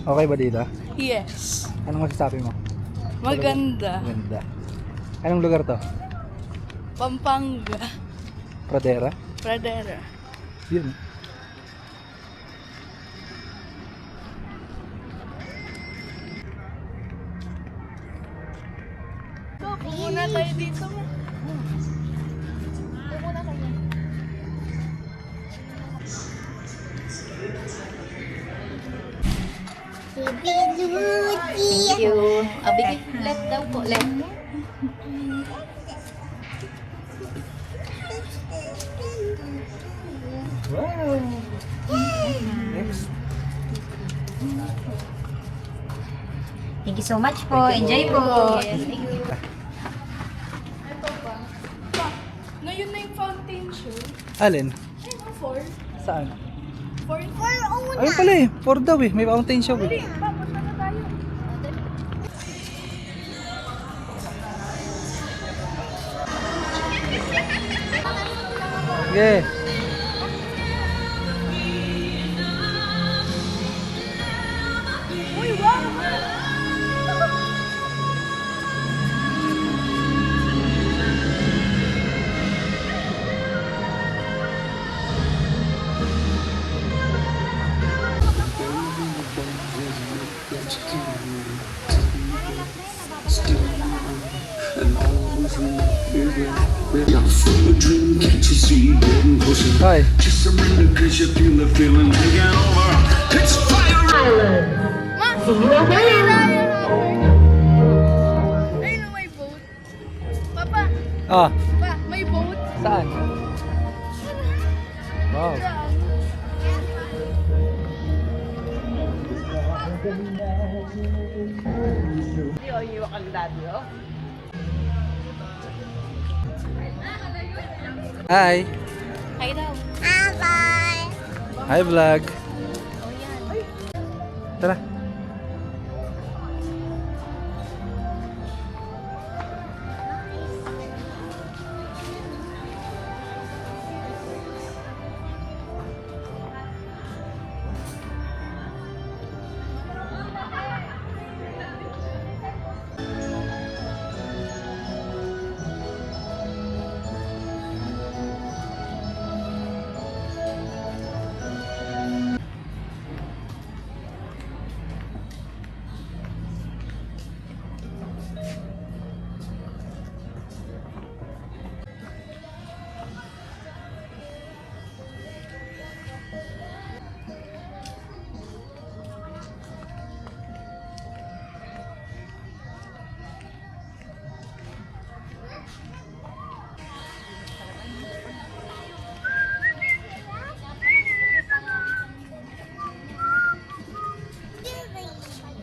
Okay ba dito? Yes. Anong masasabi mo? Maganda. Maganda. Anong lugar to? Pampanga. Pradera? Pradera. Yun. So, pumunta tayo dito. Pumunta tayo. Thank you. Bigay left daw po, left. Wow! Next. Thank you so much po. Enjoy po. Yes, thank you. Ito pa. Ngayon na yung fountain show. Alin? Ay, 4. Saan? 4 una. Ayun pala eh. 4 daw eh. May fountain show Dali, eh. papunta na tayo. Okay. Uy, wow! Hi. Just surrender cause you feel the feeling taking over. It's fire! Ma! Dali tayo natin. Ayun na, may boat. Papa! Ah, Pa, may boat. saan? Wow. Saan? Hi. Hi daw. Hi vlog. Tara.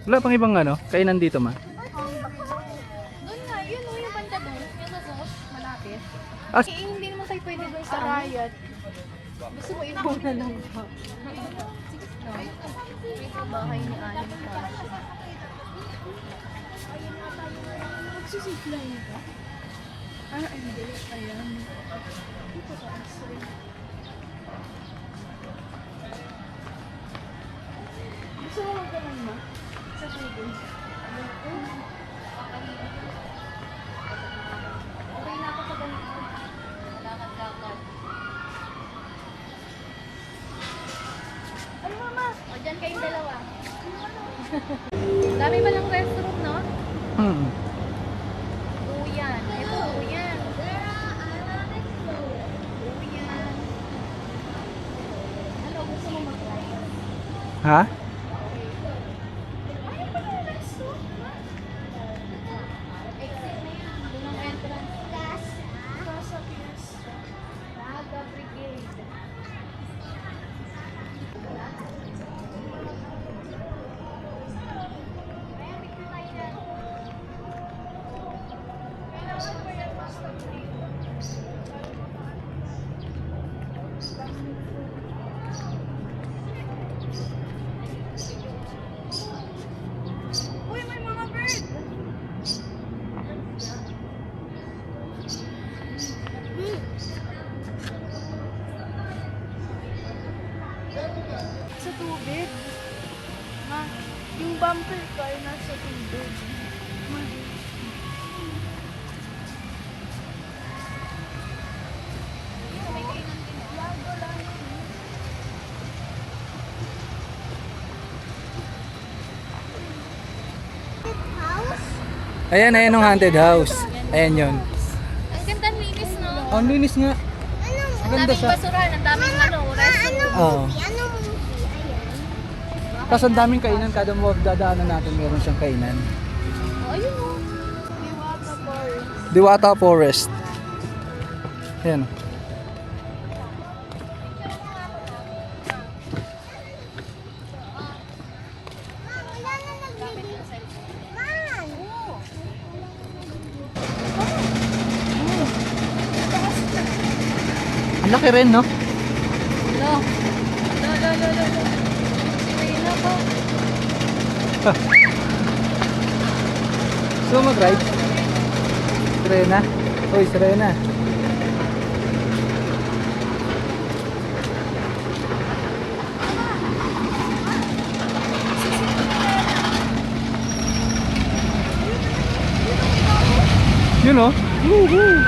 Wala pang ibang ano, kainan dito ma. Doon nga, yun o, yung banda doon. Yung nasuot, malapit. Ah, Eh, hindi naman kayo pwede doon sa Riot. Gusto mo ikaw na lang ba? Ito bahay ni Aling Pasha. Magsusipline ka? Ah, hindi. Ayan. Dito ka, Asri. Gusto mo magkaman ma? Sa tubig. Okay na ako sa ganito. Lakad-lakad. Ano mama? O dyan kayong dalawa. Dami ba ng restaurant, no? Duyan. Ito, duyan. Duyan. Ano, gusto mo mag-try? ha? Ay, pala yung restaurant. Exit na yan. Doon ang entrance. Casa Fiesta. Naga Brigade. Uy, may mga bird! Sa tubig. Ha? Yung bumper car nasa tubig. Ayan, ayan yung haunted house. Ayan yun. Ang ganda, linis, no? Oh, ang linis nga. Ang Ganda daming siya. basuran, ang daming resto. Oo. Tapos ang daming kainan. Kada mo dadaanan natin, meron siyang kainan. Oh, ayun, oh. Diwata Forest. Diwata Forest. Ayan. Ang laki rin, no? Lo. Lo. Sirena po. So mag-ride? Sirena? Uy, Sirena. Yun, oh. Woohoo!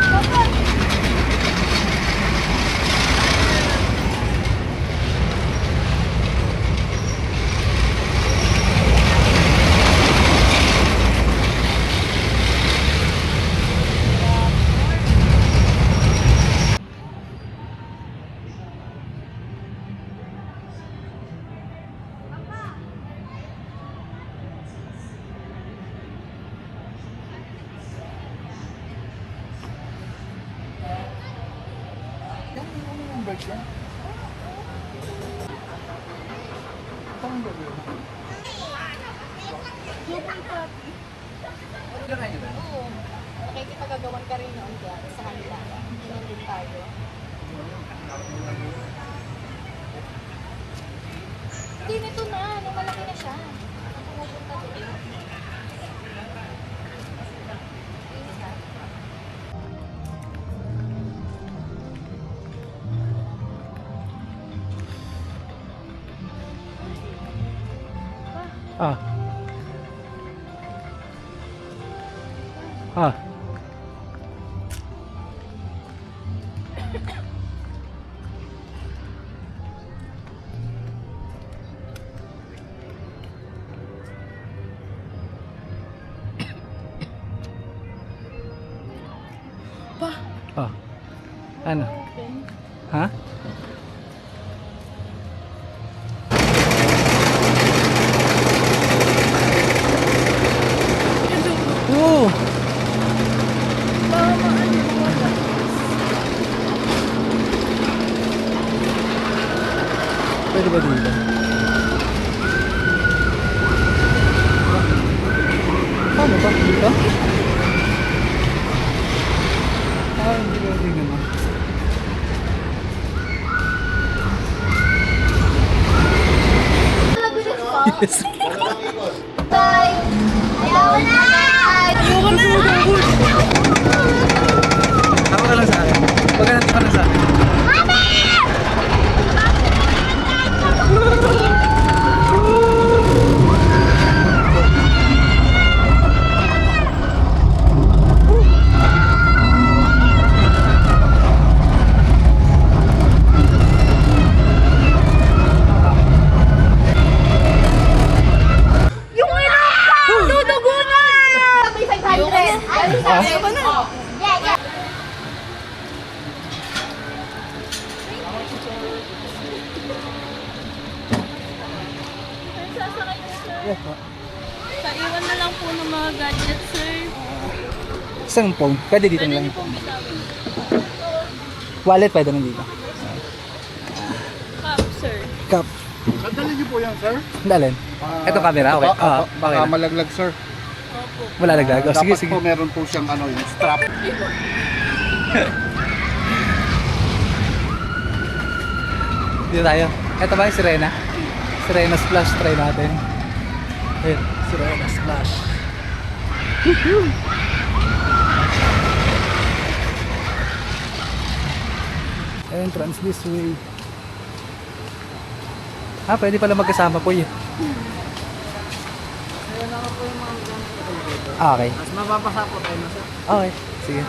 Oo. Nakikipagagawan ka rin noon dyan sa kanila. Ganun din tayo. Hindi, nito na. Nung malaki na siya. Ang pumupunta doon. Ah. Ah. Ah. Ano? Ha? Oh. Pwede ba dito? Paano ba? Dito? Ah, hindi pwede naman. Yes. Tawa ka lang sa akin. Huwag ka natawa lang sa akin. Yes, po. Paiwan na lang po ng mga gadgets, sir. Isang phone. Pwede dito Pwede lang. niyo pong bitawin. Wallet pwede na dito. Cup, sir. Cup. Sandali niyo po yan, sir. Dalin. Ito camera. Okay. Ah, okay. na. Malaglag, sir. Opo. Wala naglag. Oh, sige, Dapat sige. po meron po siyang yung strap. Dito tayo. Ito ba yung Sirena? Sirena Splash. Try natin. Ayun. Sirena Splash. Woohoo! Entrance this way. Ah, pwede pala magkasama po yun. Ah, okay. Mas mapapasa po tayo na sir. Okay, sige.